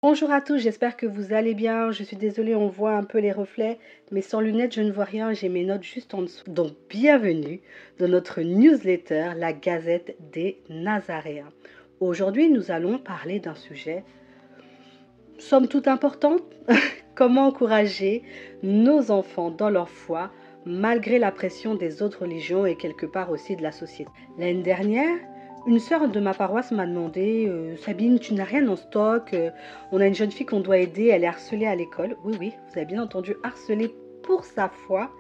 Bonjour à tous, j'espère que vous allez bien. Je suis désolée, on voit un peu les reflets, mais sans lunettes, je ne vois rien. J'ai mes notes juste en dessous. Donc, bienvenue dans notre newsletter, la Gazette des Nazaréens. Aujourd'hui, nous allons parler d'un sujet, somme toute important, comment encourager nos enfants dans leur foi, malgré la pression des autres religions et quelque part aussi de la société. L'année dernière, une sœur de ma paroisse m'a demandé Sabine, tu n'as rien en stock, on a une jeune fille qu'on doit aider, elle est harcelée à l'école. Oui, oui, vous avez bien entendu, harcelée pour sa foi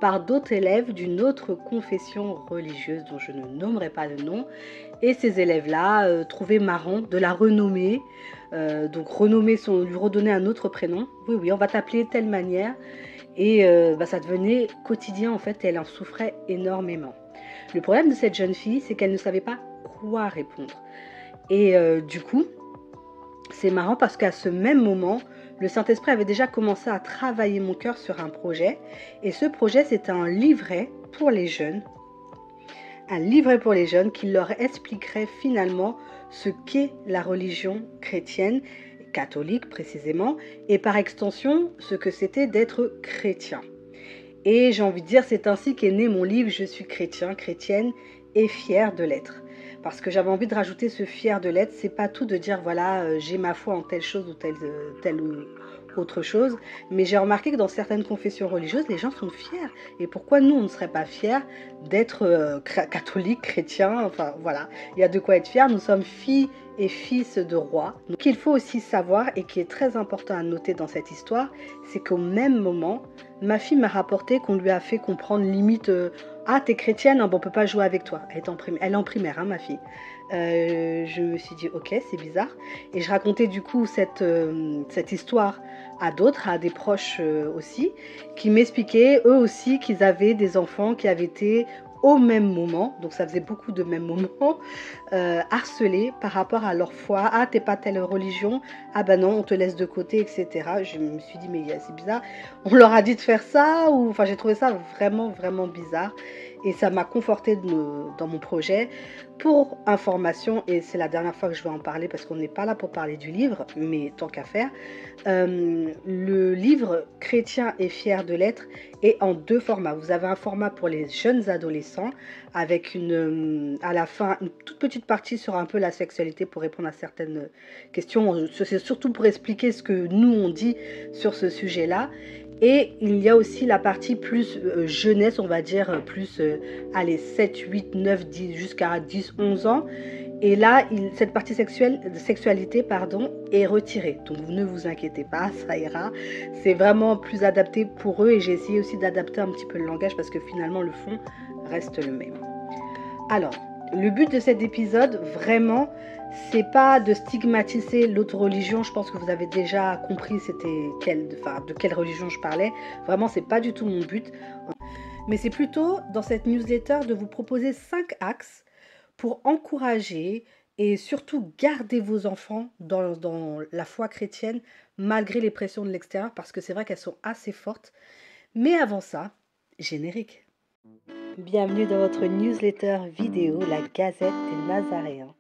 par d'autres élèves d'une autre confession religieuse dont je ne nommerai pas le nom. Et ces élèves-là trouvaient marrant de la renommer, donc renommer lui redonner un autre prénom. Oui, oui, on va t'appeler de telle manière. Et ça devenait quotidien en fait, et elle en souffrait énormément. Le problème de cette jeune fille, c'est qu'elle ne savait pas quoi répondre. Et du coup, c'est marrant parce qu'à ce même moment, le Saint-Esprit avait déjà commencé à travailler mon cœur sur un projet. Et ce projet, c'était un livret pour les jeunes. Un livret pour les jeunes qui leur expliquerait finalement ce qu'est la religion chrétienne, catholique précisément, et par extension, ce que c'était d'être chrétien. Et j'ai envie de dire, c'est ainsi qu'est né mon livre « Je suis chrétien, chrétienne et fière de l'être ». Parce que j'avais envie de rajouter ce fier de l'être, c'est pas tout de dire voilà, j'ai ma foi en telle chose ou telle ou autre chose, mais j'ai remarqué que dans certaines confessions religieuses, les gens sont fiers. Et pourquoi nous, on ne serait pas fiers d'être catholiques, chrétiens, enfin voilà, il y a de quoi être fiers, nous sommes filles et fils de rois. Donc, ce qu'il faut aussi savoir et qui est très important à noter dans cette histoire, c'est qu'au même moment, ma fille m'a rapporté qu'on lui a fait comprendre limite ah t'es chrétienne, hein, bon, on peut pas jouer avec toi. Elle est en primaire, hein, ma fille. Je me suis dit ok, c'est bizarre. Et je racontais du coup cette histoire à d'autres, à des proches aussi, qui m'expliquaient eux aussi qu'ils avaient des enfants qui avaient été au même moment, donc ça faisait beaucoup de même moments, harcelés par rapport à leur foi. Ah, t'es pas telle religion, ah bah non, on te laisse de côté, etc. Je me suis dit, mais c'est bizarre, on leur a dit de faire ça, ou enfin j'ai trouvé ça vraiment, vraiment bizarre. Et ça m'a confortée dans mon projet. Pour information, et c'est la dernière fois que je vais en parler parce qu'on n'est pas là pour parler du livre, mais tant qu'à faire, le livre Chrétien et fier de l'être est en deux formats. Vous avez un format pour les jeunes adolescents avec à la fin une toute petite partie sur un peu la sexualité pour répondre à certaines questions. C'est surtout pour expliquer ce que nous on dit sur ce sujet-là. Et il y a aussi la partie plus jeunesse, on va dire, plus allez, 7, 8, 9, 10, jusqu'à 10, 11 ans. Et là, cette partie sexualité est retirée. Donc ne vous inquiétez pas, ça ira. C'est vraiment plus adapté pour eux et j'ai essayé aussi d'adapter un petit peu le langage parce que finalement le fond reste le même. Alors, le but de cet épisode, vraiment, c'est pas de stigmatiser l'autre religion. Je pense que vous avez déjà compris de quelle religion je parlais. Vraiment, c'est pas du tout mon but. Mais c'est plutôt dans cette newsletter de vous proposer 5 axes pour encourager et surtout garder vos enfants dans la foi chrétienne malgré les pressions de l'extérieur parce que c'est vrai qu'elles sont assez fortes. Mais avant ça, générique. Bienvenue dans votre newsletter vidéo, la Gazette des Nazaréens,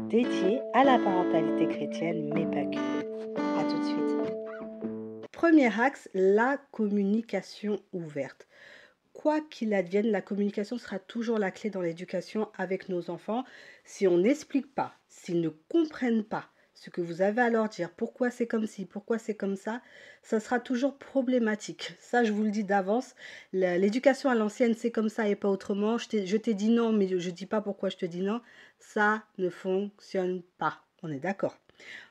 dédiée à la parentalité chrétienne, mais pas que. A tout de suite. Premier axe, la communication ouverte. Quoi qu'il advienne, la communication sera toujours la clé dans l'éducation avec nos enfants. Si on n'explique pas, s'ils ne comprennent pas ce que vous avez à leur dire, pourquoi c'est comme ci, pourquoi c'est comme ça sera toujours problématique. Ça, je vous le dis d'avance. L'éducation à l'ancienne, c'est comme ça et pas autrement. Je t'ai dit non, mais je ne dis pas pourquoi je te dis non. Ça ne fonctionne pas. On est d'accord.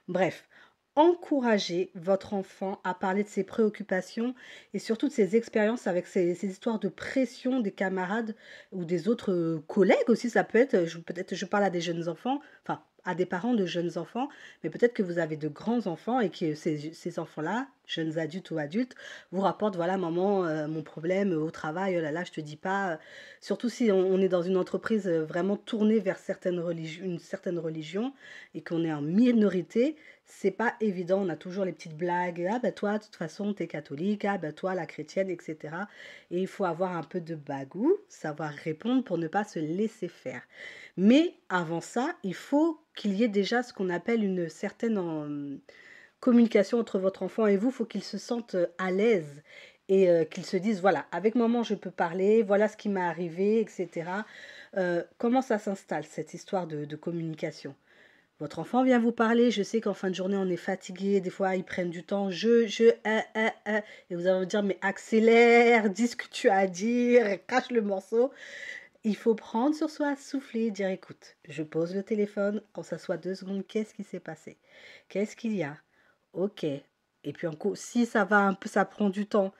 Bref, encouragez votre enfant à parler de ses préoccupations et surtout de ses expériences avec ces histoires de pression des camarades ou des autres collègues aussi. Ça peut être, peut-être je parle à des jeunes enfants, enfin à des parents de jeunes enfants, mais peut-être que vous avez de grands enfants et que ces enfants-là, jeunes adultes ou adultes, vous rapportent, voilà maman, mon problème au travail, oh là là, je te dis pas. Surtout si on est dans une entreprise vraiment tournée vers une certaine religion et qu'on est en minorité, c'est pas évident. On a toujours les petites blagues. Ah bah toi, de toute façon, t'es catholique. Ah bah toi, la chrétienne, etc. Et il faut avoir un peu de bagou, savoir répondre pour ne pas se laisser faire. Mais avant ça, il faut qu'il y ait déjà ce qu'on appelle une certaine communication entre votre enfant et vous, il faut qu'il se sente à l'aise et qu'il se dise, voilà, avec maman, je peux parler, voilà ce qui m'est arrivé, etc. Comment ça s'installe, cette histoire de communication? Votre enfant vient vous parler, je sais qu'en fin de journée, on est fatigué, des fois, ils prennent du temps, et vous allez vous dire, mais accélère, dis ce que tu as à dire, crache le morceau. Il faut prendre sur soi, souffler, dire, écoute, je pose le téléphone, on s'assoit 2 secondes, qu'est-ce qui s'est passé? Qu'est-ce qu'il y a? Ok. Et puis, si ça va un peu, ça prend du temps.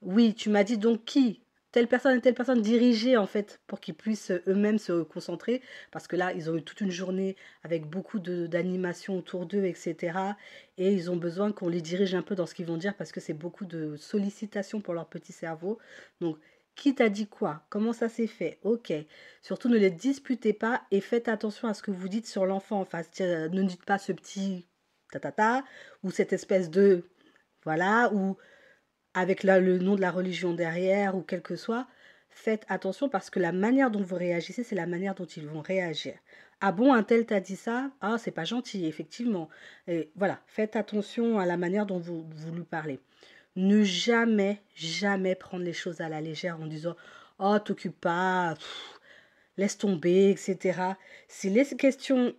Oui, tu m'as dit donc qui? Telle personne et telle personne dirigée en fait pour qu'ils puissent eux-mêmes se concentrer parce que là ils ont eu toute une journée avec beaucoup d'animation autour d'eux, etc. Et ils ont besoin qu'on les dirige un peu dans ce qu'ils vont dire parce que c'est beaucoup de sollicitations pour leur petit cerveau. Donc qui t'a dit quoi? Comment ça s'est fait? Ok. Surtout ne les disputez pas et faites attention à ce que vous dites sur l'enfant. Enfin, ne dites pas ce petit ta ta ta ou cette espèce de voilà ou avec le nom de la religion derrière ou quel que soit, faites attention parce que la manière dont vous réagissez, c'est la manière dont ils vont réagir. Ah bon, un tel t'a dit ça? Ah, c'est pas gentil, effectivement. Et voilà, faites attention à la manière dont vous lui parlez. Ne jamais, jamais prendre les choses à la légère en disant oh, t'occupe pas, laisse tomber, etc. Si les questions,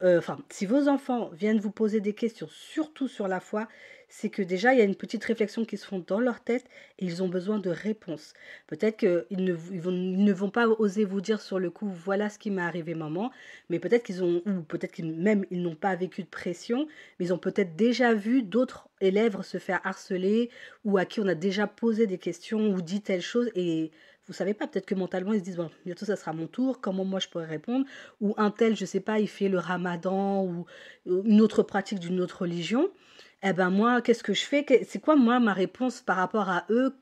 si vos enfants viennent vous poser des questions, surtout sur la foi, c'est que déjà il y a une petite réflexion qui se font dans leur tête et ils ont besoin de réponses. Peut-être qu'ils ne vont pas oser vous dire sur le coup, voilà ce qui m'est arrivé maman, mais peut-être qu'ils ont, ou peut-être qu'ils même ils n'ont pas vécu de pression, mais ils ont peut-être déjà vu d'autres élèves se faire harceler ou à qui on a déjà posé des questions ou dit telle chose et vous savez pas, peut-être que mentalement, ils se disent, bon, bientôt ça sera mon tour, comment moi je pourrais répondre? Ou un tel, je sais pas, il fait le ramadan ou une autre pratique d'une autre religion. Eh ben moi, qu'est-ce que je fais? C'est quoi moi ma réponse par rapport à eux?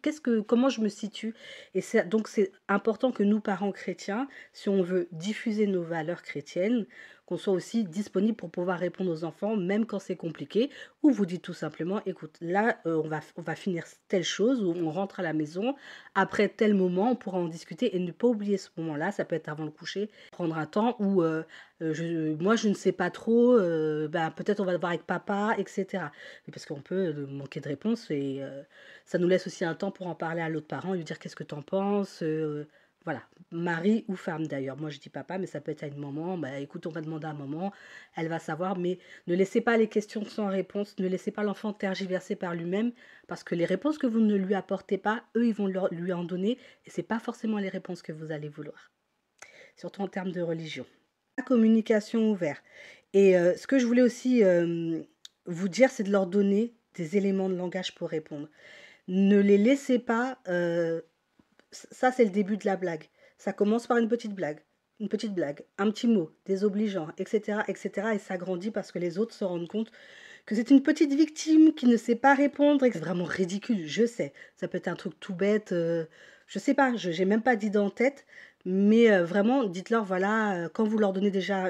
Comment je me situe? Et donc c'est important que nous, parents chrétiens, si on veut diffuser nos valeurs chrétiennes, qu'on soit aussi disponible pour pouvoir répondre aux enfants, même quand c'est compliqué, ou vous dites tout simplement, écoute, là, on va finir telle chose, ou on rentre à la maison, après tel moment, on pourra en discuter et ne pas oublier ce moment-là, ça peut être avant le coucher, prendre un temps où moi je ne sais pas trop, peut-être on va le voir avec papa, etc. Parce qu'on peut manquer de réponse et ça nous laisse aussi un temps pour en parler à l'autre parent, lui dire qu'est-ce que tu en penses, voilà, mari ou femme d'ailleurs. Moi je dis papa, mais ça peut être à une maman. Bah écoute, on va demander à maman, elle va savoir, mais ne laissez pas les questions sans réponse, ne laissez pas l'enfant tergiverser par lui-même, parce que les réponses que vous ne lui apportez pas, eux ils vont lui en donner, et c'est pas forcément les réponses que vous allez vouloir. Surtout en termes de religion. La communication ouverte. Et ce que je voulais aussi vous dire, c'est de leur donner des éléments de langage pour répondre. Ne les laissez pas. Ça, c'est le début de la blague. Ça commence par une petite blague, un petit mot, désobligeant, etc., etc. Et ça grandit parce que les autres se rendent compte que c'est une petite victime qui ne sait pas répondre et que c'est vraiment ridicule. Je sais, ça peut être un truc tout bête. Je sais pas, je n'ai même pas d'idée en tête. Mais vraiment, dites-leur, voilà, quand vous leur donnez déjà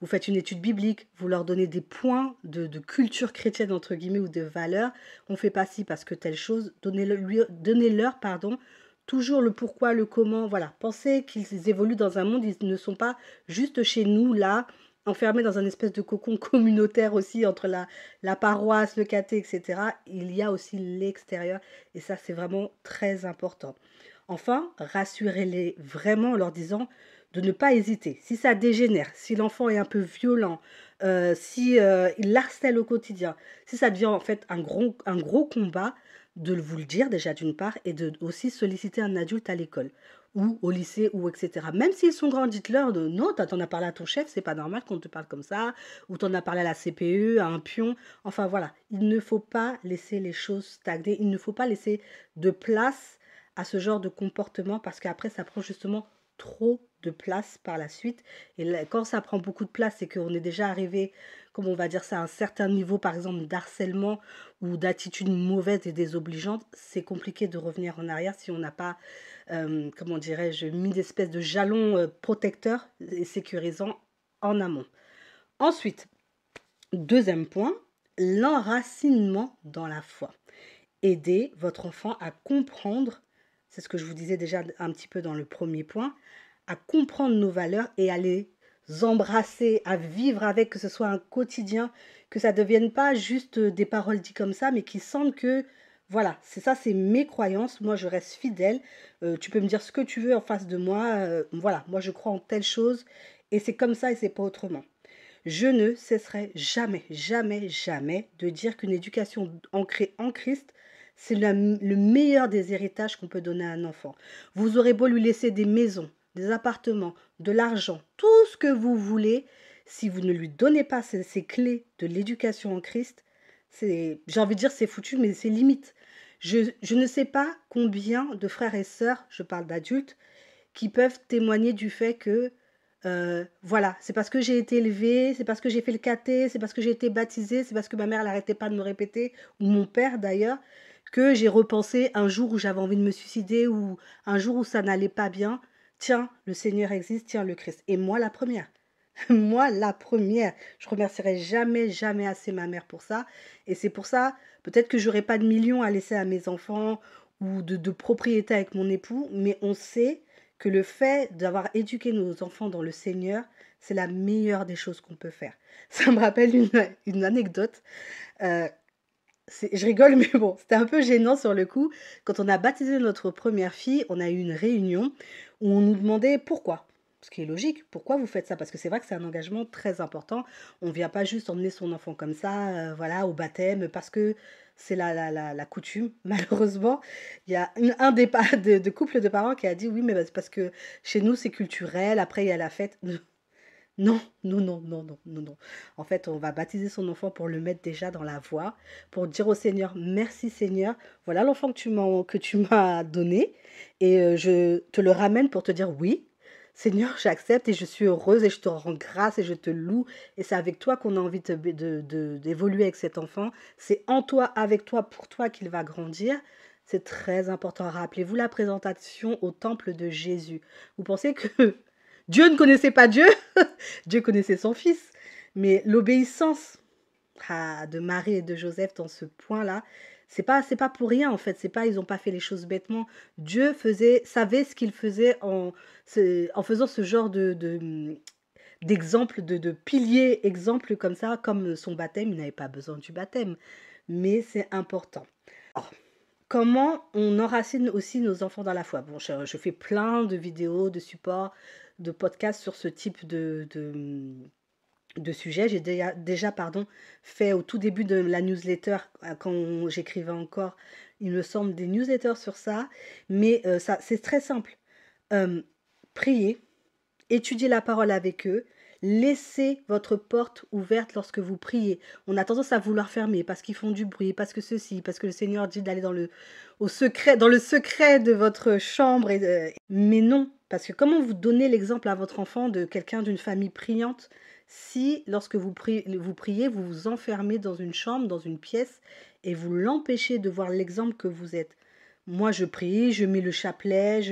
vous faites une étude biblique, vous leur donnez des points de culture chrétienne, entre guillemets, ou de valeurs. On fait pas ci parce que telle chose. Donnez-leur, pardon, toujours le pourquoi, le comment. Voilà, pensez qu'ils évoluent dans un monde, ils ne sont pas juste chez nous, là, enfermés dans un espèce de cocon communautaire aussi, entre la paroisse, le caté, etc. Il y a aussi l'extérieur, et ça, c'est vraiment très important. Enfin, rassurez-les vraiment en leur disant de ne pas hésiter. Si ça dégénère, si l'enfant est un peu violent, si il harcèle au quotidien, si ça devient en fait un gros combat, de vous le dire déjà d'une part et de aussi solliciter un adulte à l'école ou au lycée ou etc. Même s'ils sont grands, dites-leur de non, t'en as parlé à ton chef, c'est pas normal qu'on te parle comme ça, ou t'en as parlé à la CPE, à un pion. Enfin voilà, il ne faut pas laisser les choses stagner, il ne faut pas laisser de place à ce genre de comportement parce qu'après ça prend justement trop de place par la suite. Et là, quand ça prend beaucoup de place, c'est qu'on est déjà arrivé, comme on va dire ça, à un certain niveau, par exemple, d'harcèlement ou d'attitude mauvaise et désobligeante, c'est compliqué de revenir en arrière si on n'a pas, comment dirais-je, mis d'espèces de jalons protecteurs et sécurisants en amont. Ensuite, deuxième point, l'enracinement dans la foi. Aider votre enfant à comprendre, c'est ce que je vous disais déjà un petit peu dans le premier point, à comprendre nos valeurs et à les embrasser, à vivre avec, que ce soit un quotidien, que ça ne devienne pas juste des paroles dites comme ça, mais qu'ils sentent que, voilà, c'est ça, c'est mes croyances, moi je reste fidèle, tu peux me dire ce que tu veux en face de moi, voilà, moi je crois en telle chose, et c'est comme ça et c'est pas autrement. Je ne cesserai jamais, jamais, jamais de dire qu'une éducation ancrée en Christ, c'est le meilleur des héritages qu'on peut donner à un enfant. Vous aurez beau lui laisser des maisons, des appartements, de l'argent, tout ce que vous voulez, si vous ne lui donnez pas ces clés de l'éducation en Christ, j'ai envie de dire c'est foutu, mais c'est limite. Je ne sais pas combien de frères et sœurs, je parle d'adultes, qui peuvent témoigner du fait que voilà, c'est parce que j'ai été élevée, c'est parce que j'ai fait le caté, c'est parce que j'ai été baptisée, c'est parce que ma mère n'arrêtait pas de me répéter, ou mon père d'ailleurs, que j'ai repensé un jour où j'avais envie de me suicider, ou un jour où ça n'allait pas bien. Tiens, le Seigneur existe, tiens, le Christ. Et moi, la première. Moi, la première. Je remercierai jamais, jamais assez ma mère pour ça. Et c'est pour ça, peut-être que j'aurai pas de millions à laisser à mes enfants, ou de propriété avec mon époux, mais on sait que le fait d'avoir éduqué nos enfants dans le Seigneur, c'est la meilleure des choses qu'on peut faire. Ça me rappelle une anecdote. Euh, je rigole, mais bon, c'était un peu gênant sur le coup. Quand on a baptisé notre première fille, on a eu une réunion où on nous demandait pourquoi. Ce qui est logique, pourquoi vous faites ça? Parce que c'est vrai que c'est un engagement très important. On ne vient pas juste emmener son enfant comme ça, voilà, au baptême, parce que c'est la coutume. Malheureusement, il y a un des de couple de parents qui a dit oui, mais c'est parce que chez nous c'est culturel, après il y a la fête. Non, non, non, non, non, non, non. En fait, on va baptiser son enfant pour le mettre déjà dans la voie, pour dire au Seigneur, merci Seigneur, voilà l'enfant que tu m'as donné, et je te le ramène pour te dire oui, Seigneur, j'accepte et je suis heureuse et je te rends grâce et je te loue. Et c'est avec toi qu'on a envie d'évoluer avec cet enfant. C'est en toi, avec toi, pour toi qu'il va grandir. C'est très important. Rappelez-vous la présentation au temple de Jésus. Vous pensez que Dieu ne connaissait pas Dieu? Dieu connaissait son fils. Mais l'obéissance de Marie et de Joseph dans ce point-là, c'est pas pour rien en fait. C'est pas, ils n'ont pas fait les choses bêtement. Dieu savait ce qu'il faisait en faisant ce genre d'exemple, de pilier exemple comme ça, comme son baptême. Il n'avait pas besoin du baptême, mais c'est important. Alors, comment on enracine aussi nos enfants dans la foi? Bon, je fais plein de vidéos, de supports, de podcasts sur ce type de sujet. J'ai déjà fait au tout début de la newsletter, quand j'écrivais encore, il me semble, des newsletters sur ça. Mais ça, c'est très simple. Priez, étudiez la parole avec eux. Laissez votre porte ouverte lorsque vous priez. On a tendance à vouloir fermer parce qu'ils font du bruit, parce que ceci, parce que le Seigneur dit d'aller dans le secret de votre chambre. Mais non, parce que comment vous donnez l'exemple à votre enfant de quelqu'un d'une famille priante si, lorsque vous priez, vous vous enfermez dans une chambre, dans une pièce, et vous l'empêchez de voir l'exemple que vous êtes? Moi, je prie, je mets le chapelet,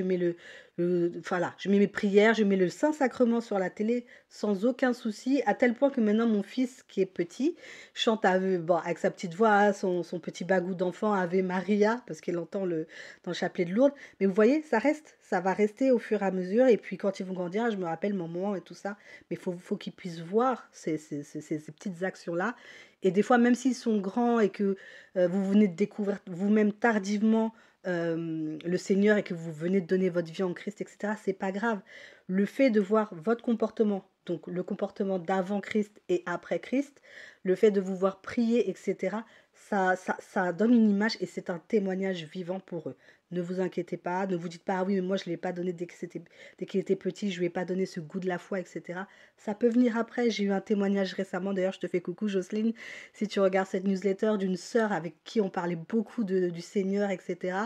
voilà, je mets mes prières, je mets le Saint-Sacrement sur la télé sans aucun souci, à tel point que maintenant mon fils qui est petit chante avec sa petite voix, son petit bagou d'enfant Ave Maria, parce qu'il entend dans le chapelet de Lourdes. Mais vous voyez, ça va rester au fur et à mesure. Et puis quand ils vont grandir, je me rappelle mon moment et tout ça. Mais faut qu'ils puissent voir ces petites actions-là. Et des fois, même s'ils sont grands et que vous venez de découvrir vous-même tardivement le Seigneur et que vous venez de donner votre vie en Christ, etc., c'est pas grave. Le fait de voir votre comportement, donc le comportement d'avant Christ et après Christ, le fait de vous voir prier, etc., ça donne une image et c'est un témoignage vivant pour eux. Ne vous inquiétez pas, ne vous dites pas, ah oui, mais moi je ne l'ai pas donné dès qu'il était petit, je ne lui ai pas donné ce goût de la foi, etc. Ça peut venir après. J'ai eu un témoignage récemment, d'ailleurs je te fais coucou Jocelyne, si tu regardes cette newsletter, d'une sœur avec qui on parlait beaucoup du Seigneur, etc.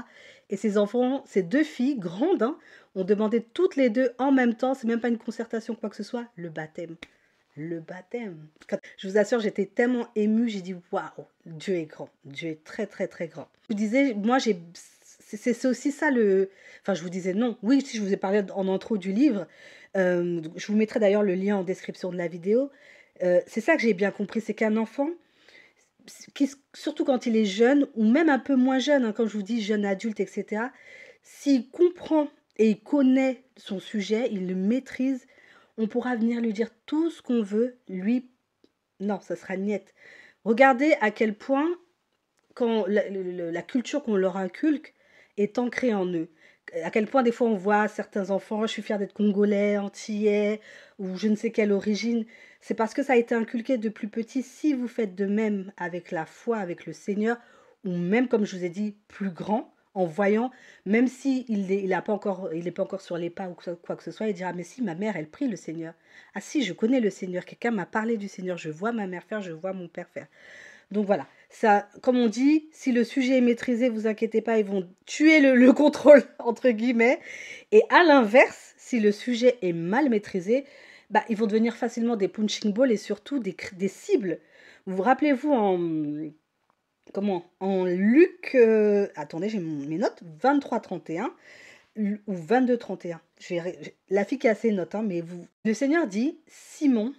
Et ses enfants, ces deux filles, grandes, hein, ont demandé toutes les deux en même temps, c'est même pas une concertation, quoi que ce soit, le baptême. Le baptême. Je vous assure, j'étais tellement émue, j'ai dit waouh, Dieu est grand, Dieu est très très très grand. Je vous disais, moi c'est aussi ça Enfin, je vous disais non. Oui, si je vous ai parlé en intro du livre, je vous mettrai d'ailleurs le lien en description de la vidéo. C'est ça que j'ai bien compris, c'est qu'un enfant, surtout quand il est jeune, ou même un peu moins jeune, hein, quand je vous dis jeune adulte, etc., s'il comprend et il connaît son sujet, il le maîtrise, On pourra venir lui dire tout ce qu'on veut, lui, non, ça sera niette. Regardez à quel point, quand la culture qu'on leur inculque est ancrée en eux. À quel point, des fois, on voit certains enfants, je suis fière d'être congolais, antillais, ou je ne sais quelle origine. C'est parce que ça a été inculqué de plus petit. Si vous faites de même avec la foi, avec le Seigneur, ou même, comme je vous ai dit, plus grand, en voyant, même si il n'est pas encore sur les pas ou quoi que ce soit, il dira, mais si, ma mère, elle prie le Seigneur. Ah si, je connais le Seigneur, quelqu'un m'a parlé du Seigneur, je vois ma mère faire, je vois mon père faire. Donc voilà, ça, comme on dit, si le sujet est maîtrisé, vous inquiétez pas, ils vont tuer le contrôle, entre guillemets. Et à l'inverse, si le sujet est mal maîtrisé, bah, ils vont devenir facilement des punching balls et surtout des cibles. Vous rappelez-vous en Luc, attendez, j'ai mes notes, 23-31 ou 22-31. La fille qui a ses notes, hein, mais le Seigneur dit, Simon,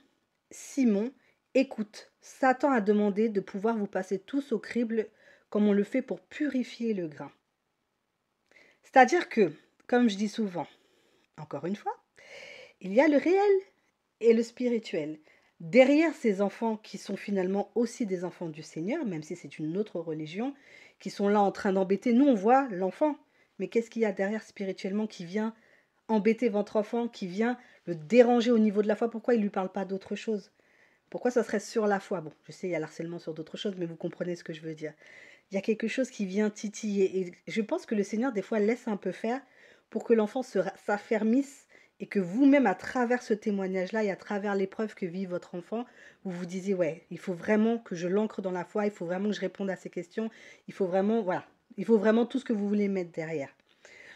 Simon, écoute, Satan a demandé de pouvoir vous passer tous au crible comme on le fait pour purifier le grain. C'est-à-dire que, comme je dis souvent, encore une fois, il y a le réel et le spirituel. Derrière ces enfants qui sont finalement aussi des enfants du Seigneur, même si c'est une autre religion, qui sont là en train d'embêter, nous on voit l'enfant, mais qu'est-ce qu'il y a derrière spirituellement qui vient embêter votre enfant, qui vient le déranger au niveau de la foi? Pourquoi il ne lui parle pas d'autre chose? Pourquoi ça serait sur la foi? Bon, je sais, il y a l'harcèlement sur d'autres choses, mais vous comprenez ce que je veux dire. Il y a quelque chose qui vient titiller. Et je pense que le Seigneur, des fois, laisse un peu faire pour que l'enfant s'affermisse et que vous-même, à travers ce témoignage-là et à travers l'épreuve que vit votre enfant, vous vous disiez, ouais, il faut vraiment que je l'ancre dans la foi, il faut vraiment que je réponde à ces questions, il faut vraiment, voilà, il faut vraiment tout ce que vous voulez mettre derrière.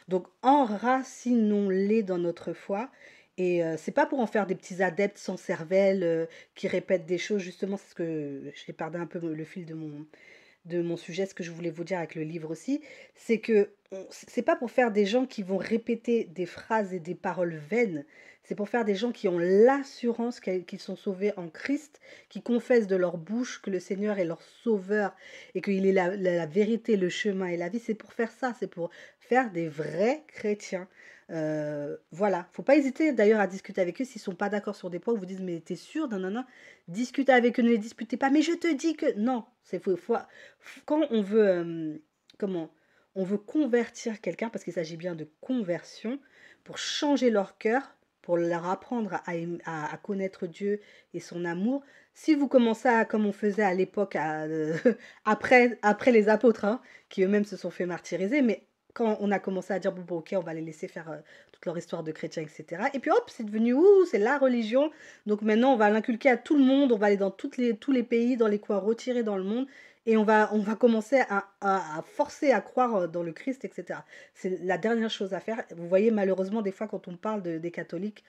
Donc, enracinons-les dans notre foi. Et c'est pas pour en faire des petits adeptes sans cervelle qui répètent des choses. Justement, c'est ce que j'ai perdu un peu le fil de mon sujet, ce que je voulais vous dire avec le livre aussi, c'est que c'est pas pour faire des gens qui vont répéter des phrases et des paroles vaines, c'est pour faire des gens qui ont l'assurance qu'ils sont sauvés en Christ, qui confessent de leur bouche que le Seigneur est leur sauveur et qu'il est la vérité, le chemin et la vie. C'est pour faire ça, c'est pour faire des vrais chrétiens. Voilà, faut pas hésiter d'ailleurs à discuter avec eux s'ils sont pas d'accord sur des points. Vous dites mais t'es sûr, non, discutez avec eux, ne les disputez pas. Mais je te dis que non, c'est faux. Quand on veut on veut convertir quelqu'un, parce qu'il s'agit bien de conversion, pour changer leur cœur, pour leur apprendre à connaître Dieu et son amour. Si vous commencez à, comme on faisait à l'époque, après les apôtres, hein, qui eux-mêmes se sont fait martyriser, mais quand on a commencé à dire, bon, ok, on va les laisser faire toute leur histoire de chrétiens, etc. Et puis hop, c'est devenu, c'est la religion. Donc maintenant, on va l'inculquer à tout le monde, on va aller dans tous les pays, dans les coins retirés dans le monde, et on va commencer à forcer à croire dans le Christ, etc. C'est la dernière chose à faire. Vous voyez, malheureusement, des fois, quand on parle des catholiques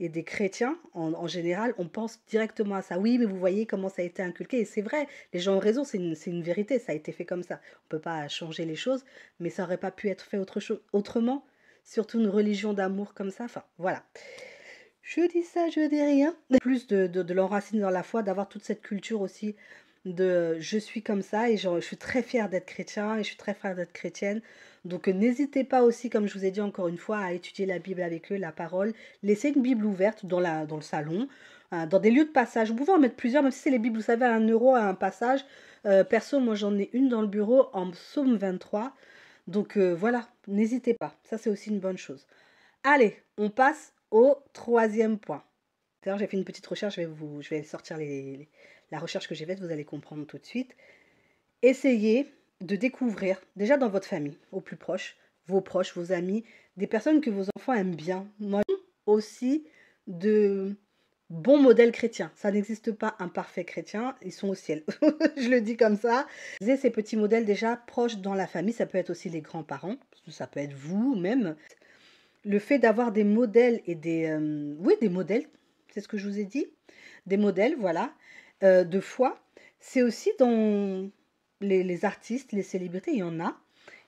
et des chrétiens, en général, on pense directement à ça. Oui, mais vous voyez comment ça a été inculqué. Et c'est vrai, les gens ont raison, c'est une vérité, ça a été fait comme ça. On ne peut pas changer les choses, mais ça n'aurait pas pu être fait autrement. Surtout une religion d'amour comme ça. Enfin, voilà. Je dis ça, je dis rien. Plus de l'enraciner dans la foi, d'avoir toute cette culture aussi de je suis comme ça et je suis très fière d'être chrétien et je suis très fière d'être chrétienne. Donc n'hésitez pas aussi, comme je vous ai dit encore une fois, à étudier la Bible avec eux, la parole. Laissez une Bible ouverte dans le salon, dans des lieux de passage. Vous pouvez en mettre plusieurs, même si c'est les Bibles, vous savez, à 1 € à un passage. Perso, moi j'en ai une dans le bureau en psaume 23. Donc voilà, n'hésitez pas. Ça, c'est aussi une bonne chose. Allez, on passe au troisième point. D'ailleurs, j'ai fait une petite recherche, je vais sortir la recherche que j'ai faite, vous allez comprendre tout de suite. Essayez de découvrir, déjà dans votre famille, au plus proche, vos amis, des personnes que vos enfants aiment bien. Moi aussi, de bons modèles chrétiens. Ça n'existe pas un parfait chrétien, ils sont au ciel. Je le dis comme ça. Vous avez ces petits modèles déjà proches dans la famille, ça peut être aussi les grands-parents, ça peut être vous même. Le fait d'avoir des modèles et des modèles, c'est ce que je vous ai dit, des modèles, voilà, de foi, c'est aussi dans les artistes, les célébrités, il y en a.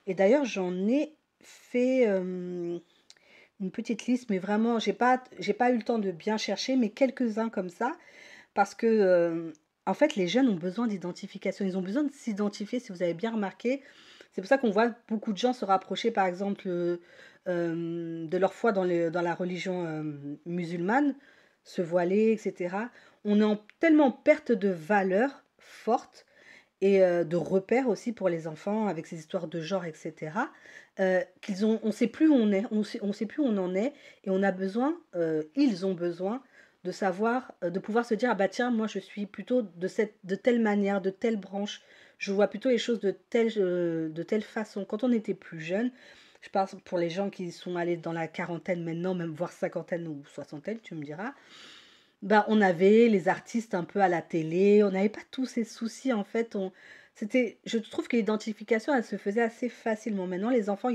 Et d'ailleurs, j'en ai fait une petite liste, mais vraiment, j'ai pas eu le temps de bien chercher, mais quelques-uns comme ça, parce que, en fait, les jeunes ont besoin d'identification, ils ont besoin de s'identifier, si vous avez bien remarqué. C'est pour ça qu'on voit beaucoup de gens se rapprocher, par exemple, de leur foi dans la religion musulmane. se voiler, etc. On est tellement en perte de valeur forte et de repères aussi pour les enfants avec ces histoires de genre, etc. On sait plus où on est, on sait plus où on en est et on a besoin, ils ont besoin de savoir, de pouvoir se dire ah bah tiens moi je suis plutôt de telle manière, de telle branche, je vois plutôt les choses de telle façon. Quand on était plus jeune, je pense pour les gens qui sont allés dans la quarantaine maintenant, même voire cinquantaine ou soixantaine, tu me diras, bah, on avait les artistes un peu à la télé, on n'avait pas tous ces soucis en fait. Je trouve que l'identification, elle se faisait assez facilement. Maintenant, les enfants,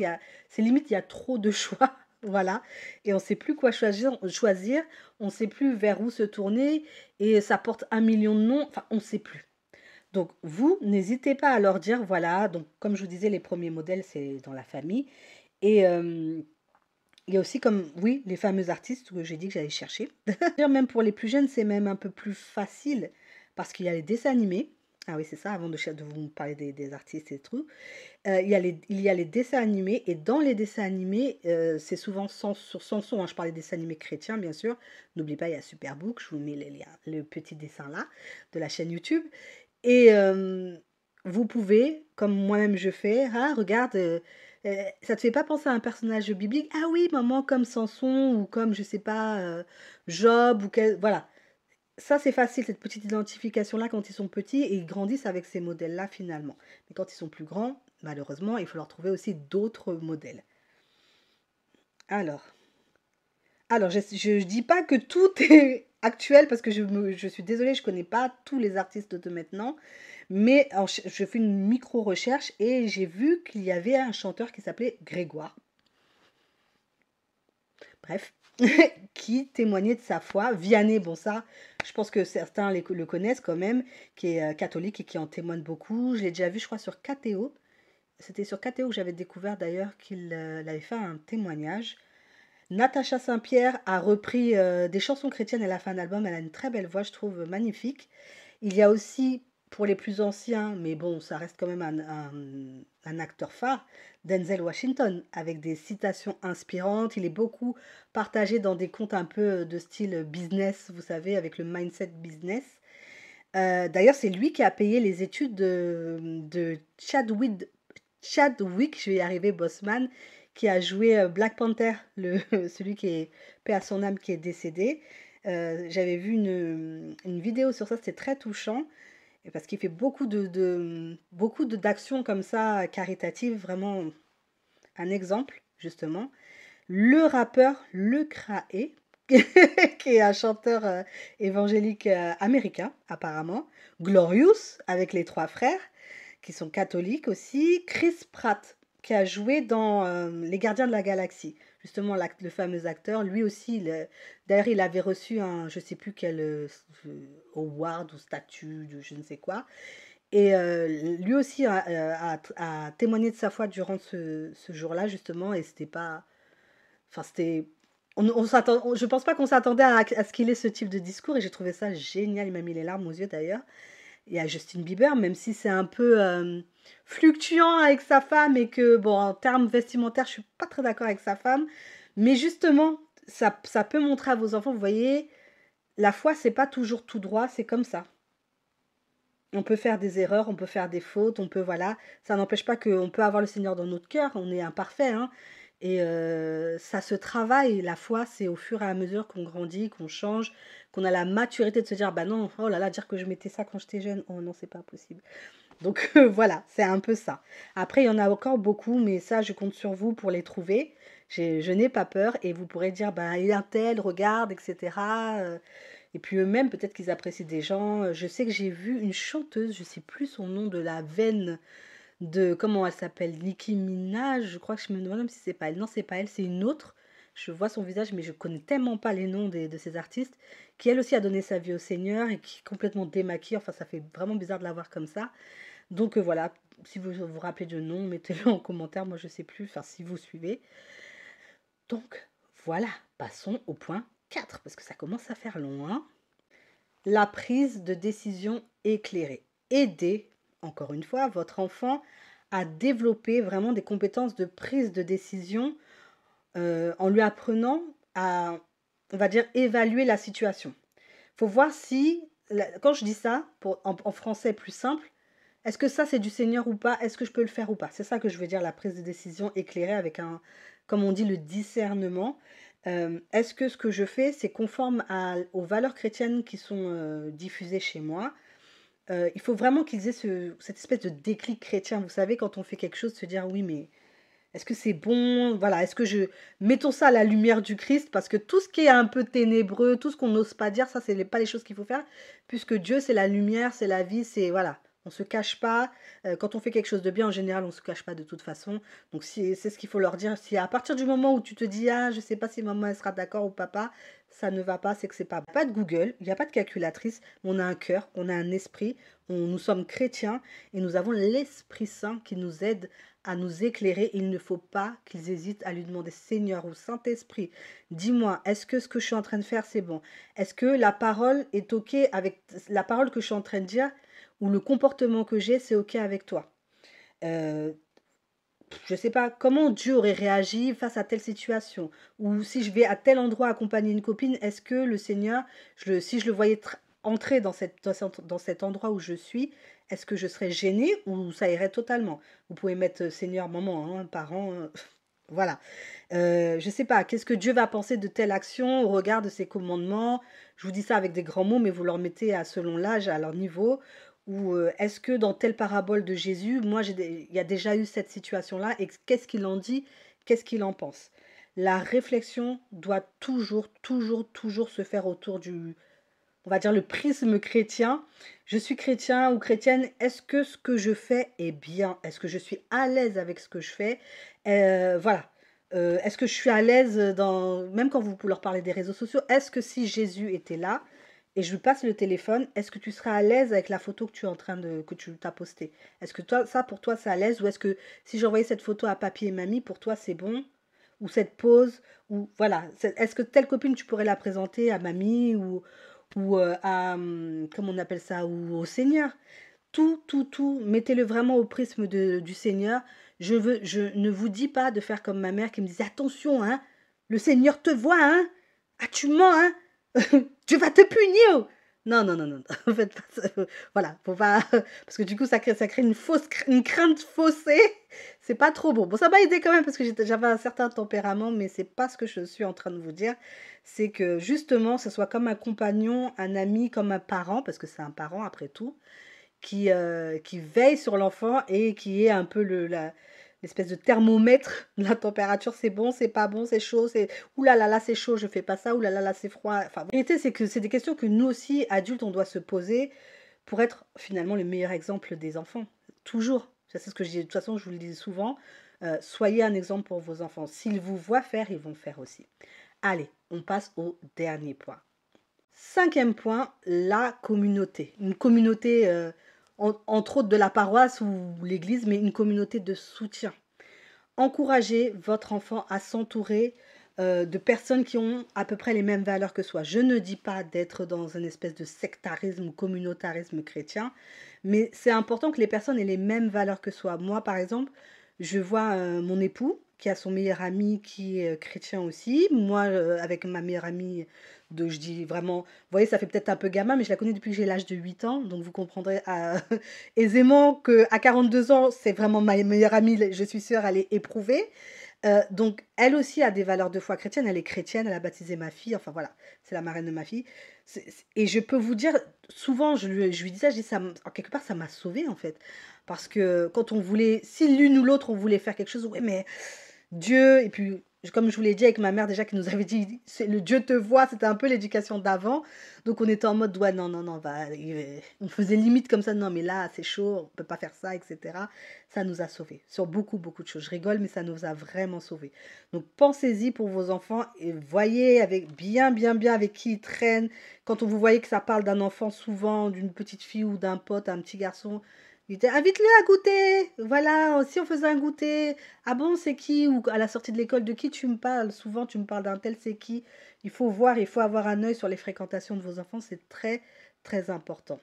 c'est limite, il y a trop de choix, voilà. Et on ne sait plus quoi choisir, on ne sait plus vers où se tourner, et ça porte un million de noms, enfin, on ne sait plus. Donc, vous, n'hésitez pas à leur dire, voilà, donc comme je vous disais, les premiers modèles, c'est dans la famille. Et il y a aussi comme, oui, les fameux artistes que j'ai dit que j'allais chercher. D'ailleurs, même pour les plus jeunes, c'est même un peu plus facile parce qu'il y a les dessins animés. Ah oui, c'est ça, avant de vous parler des artistes et tout. Il y a les dessins animés et dans les dessins animés, c'est souvent sur Samson, hein, je parlais des dessins animés chrétiens, bien sûr. N'oubliez pas, il y a Superbook, je vous mets les liens, le petit dessin là de la chaîne YouTube. Et vous pouvez, comme moi-même je fais, ah, regarde, ça te fait pas penser à un personnage biblique? Ah oui, maman, comme Samson ou comme, je sais pas, Job ou quel... Voilà. Ça, c'est facile, cette petite identification-là quand ils sont petits et ils grandissent avec ces modèles-là finalement. Mais quand ils sont plus grands, malheureusement, il faut leur trouver aussi d'autres modèles. Alors, alors, je dis pas que tout est actuel parce que je suis désolée, je connais pas tous les artistes de maintenant. Mais alors, je fais une micro-recherche et j'ai vu qu'il y avait un chanteur qui s'appelait Grégoire. Bref, qui témoignait de sa foi. Vianney, bon ça, je pense que certains le connaissent quand même, qui est catholique et qui en témoigne beaucoup. Je l'ai déjà vu, je crois, sur KTO. C'était sur KTO que j'avais découvert d'ailleurs qu'il avait fait un témoignage. Natacha Saint-Pierre a repris des chansons chrétiennes à la fin d'album. Elle a une très belle voix, je trouve magnifique. Il y a aussi, pour les plus anciens, mais bon, ça reste quand même un acteur phare, Denzel Washington, avec des citations inspirantes. Il est beaucoup partagé dans des comptes un peu de style business, vous savez, avec le mindset business. D'ailleurs, c'est lui qui a payé les études de Chadwick, je vais y arriver, Boseman, qui a joué Black Panther, celui qui est, paix à son âme, qui est décédé. J'avais vu une vidéo sur ça, c'était très touchant, et parce qu'il fait beaucoup d'actions comme ça, caritatives, vraiment un exemple, justement. Le rappeur Le Crae, qui est un chanteur évangélique américain, apparemment. Glorious, avec les trois frères, qui sont catholiques aussi. Chris Pratt, qui a joué dans Les Gardiens de la Galaxie. Justement, le fameux acteur, lui aussi, d'ailleurs, il avait reçu un, je ne sais plus quel award ou statut, de je ne sais quoi. Et lui aussi a témoigné de sa foi durant ce jour-là, justement, et c'était pas... Enfin, c'était... je pense pas qu'on s'attendait à ce qu'il ait ce type de discours, et j'ai trouvé ça génial, il m'a mis les larmes aux yeux d'ailleurs. Il y a Justin Bieber, même si c'est un peu fluctuant avec sa femme et que, bon, en termes vestimentaires, je suis pas très d'accord avec sa femme. Mais justement, ça peut montrer à vos enfants, vous voyez, la foi, c'est pas toujours tout droit, c'est comme ça. On peut faire des erreurs, on peut faire des fautes, on peut, voilà. Ça n'empêche pas qu'on peut avoir le Seigneur dans notre cœur, on est imparfait, hein. Et ça se travaille, la foi, c'est au fur et à mesure qu'on grandit, qu'on change, qu'on a la maturité de se dire, bah non, oh là là, dire que je mettais ça quand j'étais jeune, oh non, c'est pas possible. Donc voilà, c'est un peu ça. Après, il y en a encore beaucoup, mais ça, je compte sur vous pour les trouver. Je n'ai pas peur et vous pourrez dire, bah, il y a un tel, regarde, etc. Et puis eux-mêmes, peut-être qu'ils apprécient des gens. Je sais que j'ai vu une chanteuse, je sais plus son nom, de la veine de, comment elle s'appelle, Nicki Minaj, je crois que je me demande même si c'est pas elle. Non, c'est pas elle, c'est une autre. Je vois son visage, mais je connais tellement pas les noms de ces artistes, qui elle aussi a donné sa vie au Seigneur et qui est complètement démaquillée. Enfin, ça fait vraiment bizarre de la voir comme ça. Donc voilà, si vous vous rappelez de nom, mettez-le en commentaire. Moi, je sais plus, enfin, si vous suivez. Donc voilà, passons au point 4, parce que ça commence à faire long, hein. La prise de décision éclairée. Aidez, encore une fois, votre enfant à développer vraiment des compétences de prise de décision en lui apprenant à on va dire, évaluer la situation. Il faut voir si, quand je dis ça, en français plus simple, est-ce que ça c'est du Seigneur ou pas? Est-ce que je peux le faire ou pas? C'est ça que je veux dire, la prise de décision éclairée avec un, comme on dit, le discernement. Est-ce que ce que je fais, c'est conforme aux valeurs chrétiennes qui sont diffusées chez moi? Il faut vraiment qu'ils aient cette espèce de déclic chrétien. Vous savez, quand on fait quelque chose, se dire oui, mais est-ce que c'est bon? Voilà, est-ce que je... Mettons ça à la lumière du Christ, parce que tout ce qui est un peu ténébreux, tout ce qu'on n'ose pas dire, ça, c'est pas les choses qu'il faut faire, puisque Dieu, c'est la lumière, c'est la vie, c'est... Voilà, on se cache pas. Quand on fait quelque chose de bien, en général, on se cache pas de toute façon. Donc, c'est ce qu'il faut leur dire. Si à partir du moment où tu te dis, ah, je sais pas si maman, elle sera d'accord ou papa, ça ne va pas, c'est que c'est pas bon. Pas de Google, il n'y a pas de calculatrice, on a un cœur, on a un esprit, nous sommes chrétiens et nous avons l'Esprit Saint qui nous aide à nous éclairer. Il ne faut pas qu'ils hésitent à lui demander, Seigneur ou Saint-Esprit, dis-moi, est-ce que ce que je suis en train de faire, c'est bon? Est-ce que la parole est OK avec la parole que je suis en train de dire, ou le comportement que j'ai, c'est OK avec toi? euh, je ne sais pas comment Dieu aurait réagi face à telle situation. Ou si je vais à tel endroit accompagner une copine, est-ce que le Seigneur, si je le voyais entrer dans cet endroit où je suis, est-ce que je serais gênée ou ça irait totalement? Vous pouvez mettre Seigneur, maman, hein, parent, voilà. Je ne sais pas, qu'est-ce que Dieu va penser de telle action au regard de ses commandements? Je vous dis ça avec des grands mots, mais vous leur mettez selon l'âge, à leur niveau. Ou est-ce que dans telle parabole de Jésus, moi, il y a déjà eu cette situation-là, et qu'est-ce qu'il en dit? Qu'est-ce qu'il en pense? La réflexion doit toujours, toujours, toujours se faire autour on va dire, le prisme chrétien. Je suis chrétien ou chrétienne, est-ce que ce que je fais est bien? Est-ce que je suis à l'aise avec ce que je fais? Voilà. Est-ce que je suis à l'aise même quand vous leur parlez des réseaux sociaux, est-ce que si Jésus était là et je lui passe le téléphone, est-ce que tu seras à l'aise avec la photo que que tu t'as postée? Est-ce que ça pour toi c'est à l'aise, ou est-ce que si j'envoyais cette photo à papy et mamie, pour toi c'est bon? Ou cette pause, ou voilà, est-ce que telle copine tu pourrais la présenter à mamie ou comment on appelle ça, ou au Seigneur? Tout, tout, tout, mettez-le vraiment au prisme du Seigneur. Je ne vous dis pas de faire comme ma mère qui me disait, attention, hein, le Seigneur te voit, hein, ah tu mens, hein, Dieu va te punir. Non, non, non, non, en fait, voilà, faut pas, parce que du coup, ça crée une crainte faussée, c'est pas trop bon. Bon, ça m'a aidé quand même, parce que j'avais un certain tempérament, mais c'est pas ce que je suis en train de vous dire. C'est que, justement, ce soit comme un compagnon, un ami, comme un parent, parce que c'est un parent, après tout, qui veille sur l'enfant et qui est un peu l'espèce de thermomètre de la température. C'est bon, c'est pas bon, c'est chaud, c'est oulala, là c'est chaud, je fais pas ça, oulala, là c'est froid. Enfin, la vérité, c'est que c'est des questions que nous aussi, adultes, on doit se poser pour être finalement le meilleur exemple des enfants. Toujours. Ça, c'est ce que je dis. De toute façon, je vous le dis souvent. Soyez un exemple pour vos enfants. S'ils vous voient faire, ils vont faire aussi. Allez, on passe au dernier point. Cinquième point, la communauté. Une communauté, entre autres de la paroisse ou l'église, mais une communauté de soutien. Encouragez votre enfant à s'entourer de personnes qui ont à peu près les mêmes valeurs que soi. Je ne dis pas d'être dans une espèce de sectarisme ou communautarisme chrétien, mais c'est important que les personnes aient les mêmes valeurs que soi. Moi, par exemple, je vois mon époux qui a son meilleur ami qui est chrétien aussi. Moi, avec ma meilleure amie, je dis vraiment, vous voyez, ça fait peut-être un peu gamin, mais je la connais depuis que j'ai l'âge de 8 ans, donc vous comprendrez aisément qu'à 42 ans, c'est vraiment ma meilleure amie, je suis sûre, elle est éprouvée. Donc, elle aussi a des valeurs de foi chrétienne, elle est chrétienne, elle a baptisé ma fille, enfin voilà, c'est la marraine de ma fille. Et je peux vous dire, souvent, je lui dis ça, je dis ça, en quelque part, ça m'a sauvée en fait. Parce que quand on voulait, si l'une ou l'autre, on voulait faire quelque chose, ouais, mais Dieu, et puis comme je vous l'ai dit avec ma mère déjà qui nous avait dit, le Dieu te voit, c'était un peu l'éducation d'avant. Donc on était en mode, ouais, non, non, non, on faisait limite comme ça, non, mais là, c'est chaud, on peut pas faire ça, etc. Ça nous a sauvés sur beaucoup, beaucoup de choses. Je rigole, mais ça nous a vraiment sauvés. Donc pensez-y pour vos enfants et voyez avec bien, bien, bien avec qui ils traînent. Quand vous voyez que ça parle d'un enfant souvent, d'une petite fille ou d'un pote, un petit garçon, il dit, invite-le à goûter. Voilà, si on faisait un goûter. Ah bon, c'est qui? Ou à la sortie de l'école, de qui tu me parles? Souvent, tu me parles d'un tel, c'est qui? Il faut voir, il faut avoir un œil sur les fréquentations de vos enfants. C'est très, très important.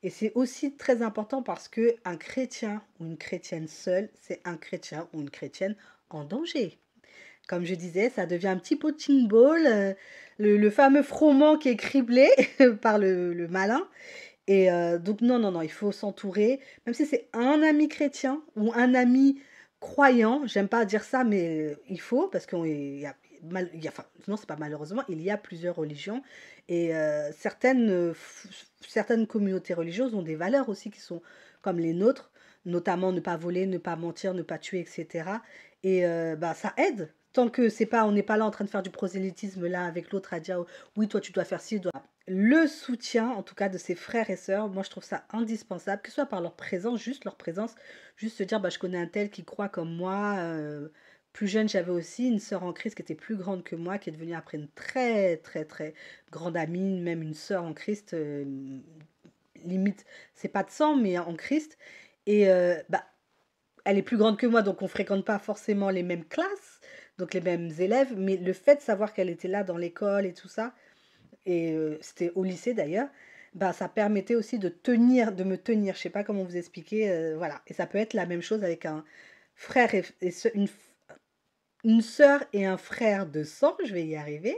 Et c'est aussi très important parce que un chrétien ou une chrétienne seule, c'est un chrétien ou une chrétienne en danger. comme je disais, ça devient un petit punching ball, le fameux froment qui est criblé par le malin. Et donc non, non, non, il faut s'entourer, même si c'est un ami chrétien ou un ami croyant, j'aime pas dire ça, mais il faut, parce qu'il y a, enfin, non, c'est pas malheureusement, il y a plusieurs religions, et certaines communautés religieuses ont des valeurs aussi qui sont comme les nôtres, notamment ne pas voler, ne pas mentir, ne pas tuer, etc. Et bah, ça aide. Tant que c'est pas, on n'est pas là en train de faire du prosélytisme là avec l'autre à dire oui, toi tu dois faire ci, le soutien, en tout cas, de ses frères et sœurs, moi, je trouve ça indispensable, que ce soit par leur présence, juste se dire, bah, je connais un tel qui croit comme moi. Plus jeune, j'avais aussi une sœur en Christ qui était plus grande que moi, qui est devenue après une très, très, très grande amie, même une sœur en Christ, limite, c'est pas de sang, mais en Christ. Et bah, elle est plus grande que moi, donc on fréquente pas forcément les mêmes classes, donc les mêmes élèves, mais le fait de savoir qu'elle était là dans l'école et tout ça, et c'était au lycée d'ailleurs, bah, ça permettait aussi de me tenir, je sais pas comment vous expliquer, voilà. Et ça peut être la même chose avec un frère une sœur et un frère de sang, je vais y arriver,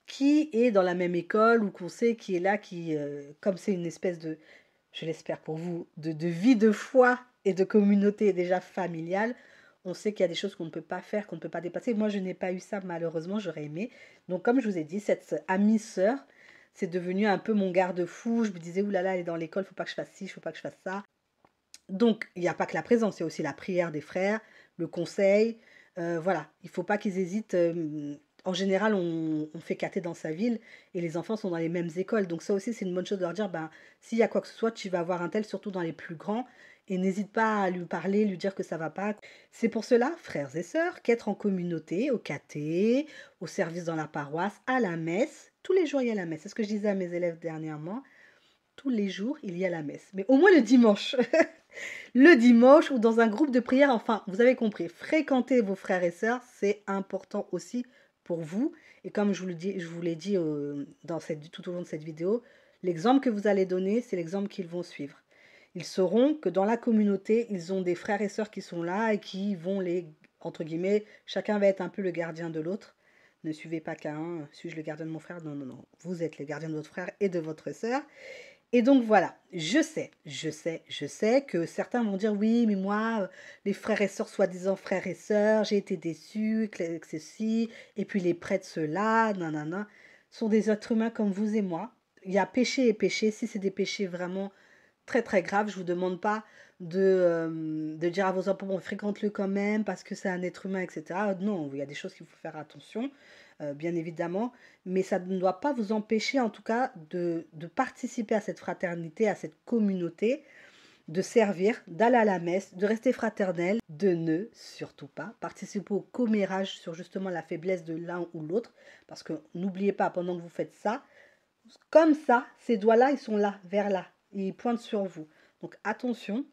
qui est dans la même école ou qu'on sait qui est là, qui, comme c'est une espèce de, je l'espère pour vous, de vie de foi et de communauté déjà familiale, on sait qu'il y a des choses qu'on ne peut pas faire, qu'on ne peut pas dépasser. Moi, je n'ai pas eu ça, malheureusement, j'aurais aimé. Donc, comme je vous ai dit, cette amie sœur, c'est devenu un peu mon garde-fou. Je me disais, oulala, elle est dans l'école, faut pas que je fasse ci, faut pas que je fasse ça. Donc, il n'y a pas que la présence, il y a aussi la prière des frères, le conseil. Voilà, il ne faut pas qu'ils hésitent. En général, on fait cater dans sa ville et les enfants sont dans les mêmes écoles. Donc ça aussi, c'est une bonne chose de leur dire, ben, s'il y a quoi que ce soit, tu vas voir un tel, surtout dans les plus grands. Et n'hésite pas à lui parler, lui dire que ça va pas. C'est pour cela, frères et sœurs, qu'être en communauté, au caté, au service dans la paroisse, à la messe. Tous les jours, il y a la messe. C'est ce que je disais à mes élèves dernièrement. Tous les jours, il y a la messe. Mais au moins le dimanche. Le dimanche ou dans un groupe de prière. Enfin, vous avez compris. Fréquenter vos frères et sœurs, c'est important aussi pour vous. Et comme je vous l'ai dit tout au long de cette vidéo, l'exemple que vous allez donner, c'est l'exemple qu'ils vont suivre. Ils sauront que dans la communauté, ils ont des frères et sœurs qui sont là et qui vont entre guillemets, chacun va être un peu le gardien de l'autre. Ne suivez pas qu'un, suis-je le gardien de mon frère? Non, non, non. Vous êtes le gardien de votre frère et de votre sœur. Et donc voilà, je sais que certains vont dire oui, mais moi, les frères et sœurs, soi-disant frères et sœurs, j'ai été déçue, que ceci, et puis les prêtres, ceux-là, nanana, sont des êtres humains comme vous et moi. Il y a péché et péché. Si c'est des péchés vraiment très très graves, je ne vous demande pas de dire à vos enfants, bon, fréquente-le quand même parce que c'est un être humain, etc. Non, il y a des choses qu'il faut faire attention, bien évidemment, mais ça ne doit pas vous empêcher en tout cas de participer à cette fraternité, à cette communauté, de servir, d'aller à la messe, de rester fraternel, de ne surtout pas participer au commérage sur justement la faiblesse de l'un ou l'autre, parce que n'oubliez pas, pendant que vous faites ça, comme ça, ces doigts-là, ils sont là, vers là, ils pointent sur vous. Donc attention,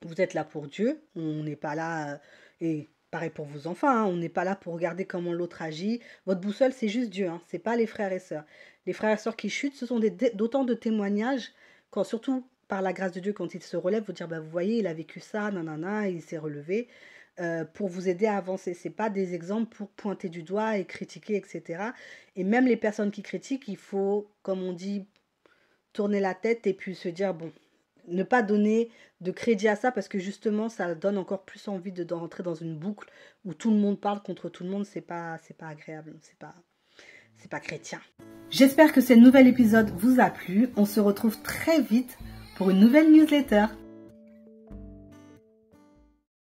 vous êtes là pour Dieu, on n'est pas là, et pareil pour vos enfants, hein, on n'est pas là pour regarder comment l'autre agit. Votre boussole, c'est juste Dieu, hein, c'est pas les frères et sœurs. Les frères et sœurs qui chutent, ce sont d'autant de témoignages, quand surtout par la grâce de Dieu, quand ils se relèvent, vous dire, bah, vous voyez, il a vécu ça, nanana, il s'est relevé, pour vous aider à avancer. Ce n'est pas des exemples pour pointer du doigt et critiquer, etc. Et même les personnes qui critiquent, il faut, comme on dit, tourner la tête et puis se dire, bon, ne pas donner de crédit à ça parce que justement ça donne encore plus envie de rentrer dans une boucle où tout le monde parle contre tout le monde. C'est pas agréable, c'est pas chrétien. J'espère que ce nouvel épisode vous a plu. On se retrouve très vite pour une nouvelle newsletter.